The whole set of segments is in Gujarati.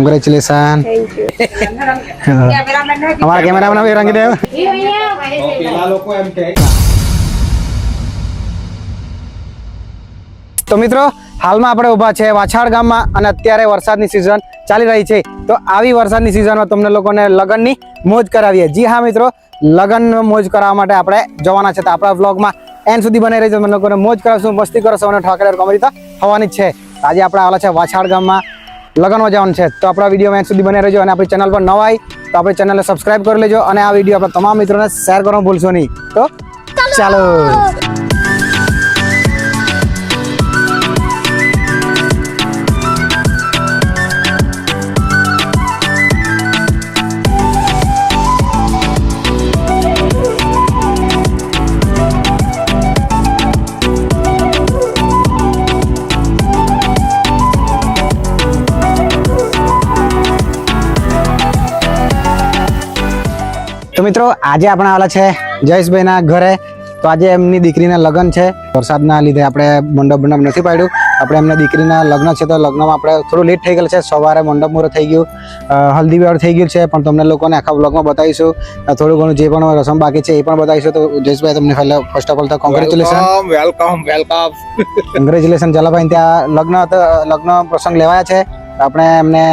Congratulations. Thank you. हमारा कैमरा मैन भी रंगी देव તો મિત્રો હાલમાં આપણે ઊભા છે વાછાડ ગામમાં અને અત્યારે વરસાદની સિઝન ચાલી રહી છે તો આવી વરસાદની સિઝનમાં તમને લોકોને લગનની મોજ કરાવીએ જી હા મિત્રો લગન મોજ કરાવવા માટે આપણે જવાના છે તો આપણા વ્લોગમાં એન્ડ સુધી બનાવી રહી છે તમને લોકોને મોજ કરાવશું મસ્તી કરશો અને ઠાકરેર કોમેડી તો થવાની જ છે આજે આપણે આવેલા છે વાછાડ ગામમાં લગનમાં જવાનું છે તો આપણા વિડીયોમાં એન્ડ સુધી બને રહેજો અને આપણી ચેનલ પર નવા આવી તો આપણી ચેનલને સબસ્ક્રાઇબ કરી લેજો અને આ વિડીયો આપણા તમામ મિત્રોને શેર કરવાનું ભૂલશો નહીં તો ચાલો તો મિત્રો આજે આપણે આવેલા છે જયેશભાઈના ઘરે તો આજે એમની દીકરીના લગ્ન છે વરસાદના લીધે આપણે મંડપ નથી પાડ્યું આપણે એમના દીકરીના લગ્ન છે તો લગ્નમાં આપણે થોડું લેટ થઈ ગયેલું છે સવારે મંડપ મુહૂર્ત થઈ ગયું હલ્દી વ્યવહાર થઈ ગયું છે પણ તમને લોકોને આખા બ્લોગમાં બતાવીશું થોડું ઘણું જે પણ રસમ બાકી છે એ પણ બતાવીશું તો જયેશભાઈ તમને ફર્સ્ટ ઓફ ઓલ તો કોંગ્રેચ્યુલેશન કોંગ્રેચ્યુલેશન જલાભાઈ ત્યાં લગ્ન પ્રસંગ લેવાયા છે આપણે એમને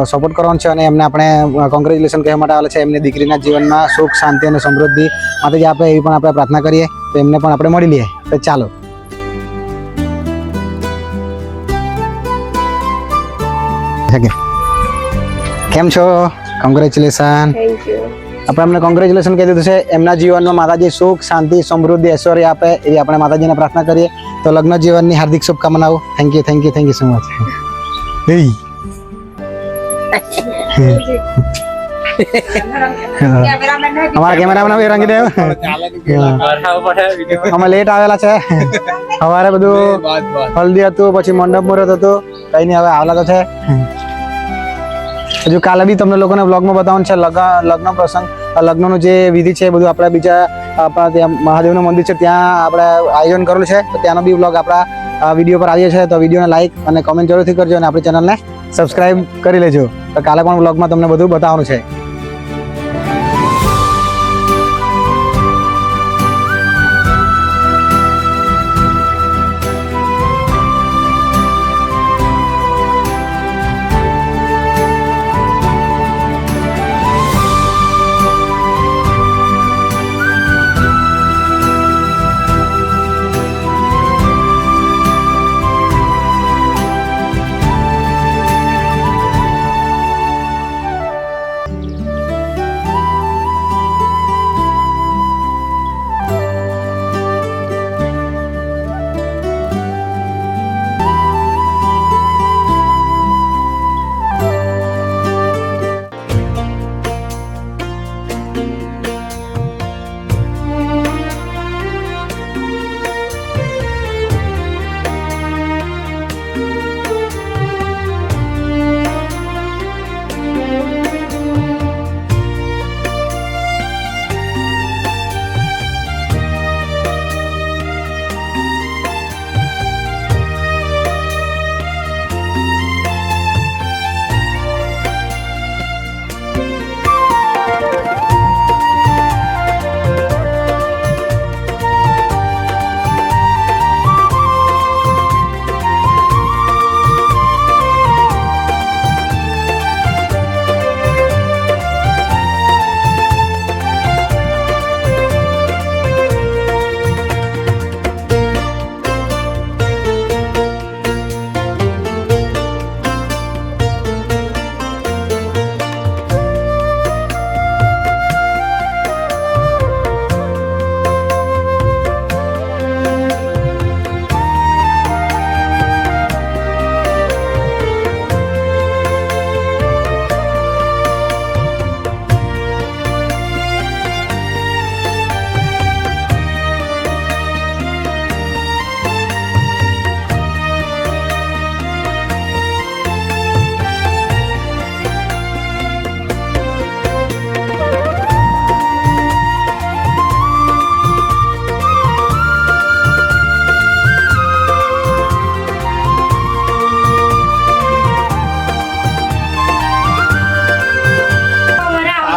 સપોર્ટ કરવાનો છે અને એમને આપણે કોંગ્રેચ્યુલેશન કહેવા માટે આવેલા છે એમની દીકરીના જીવનમાં સુખ શાંતિ અને સમૃદ્ધિ માટે જે આપણે એવી પણ આપણે પ્રાર્થના કરીએ તો એમને પણ આપણે મળી લઈએ તો ચાલો કેમ છો કોંગ્રેચ્યુલેશન Thank you. આપણે એમને કોંગ્રેચ્યુલેશન કહી દીધું છે એમના જીવનમાં માતાજી સુખ શાંતિ સમૃદ્ધિ ઐશ્વર્ય આપે એવી આપણે માતાજીને પ્રાર્થના કરીએ તો લગ્ન જીવનની હાર્દિક શુભકામનાઓ થેન્ક યુ સો મચ हमारा कैमरामैन भी रंगी देव અમે લેટ આવેલા છે સવારે બધું હલ્દી હતું પછી મંડપ મુહૂર્ત હતું કઈ નહીં હવે આવેલા તો છે હજુ કાલે બી તમને લોકોને વ્લોગમાં બતાવવાનું છે લગ્ન પ્રસંગ લગ્નનું જે વિધિ છે બધું આપણે બીજા આપણા ત્યાં મહાદેવનું મંદિર છે ત્યાં આપણે આયોજન કરેલું છે તો ત્યાંનો બી વ્લોગ આપણા વિડીયો પર આવીએ છીએ તો વિડીયોને લાઈક અને કોમેન્ટ જરૂરથી કરજો અને આપણી ચેનલને સબસ્ક્રાઇબ કરી લેજો તો કાલે પણ વ્લોગમાં તમને બધું બતાવવાનું છે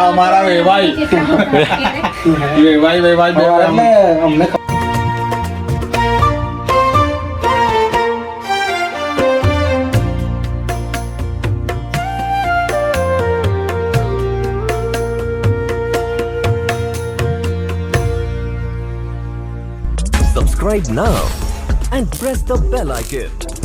અમારા વેવાઈ વેવાઈ વેવાઈ બે એટલે અમને Subscribe now and press the bell icon.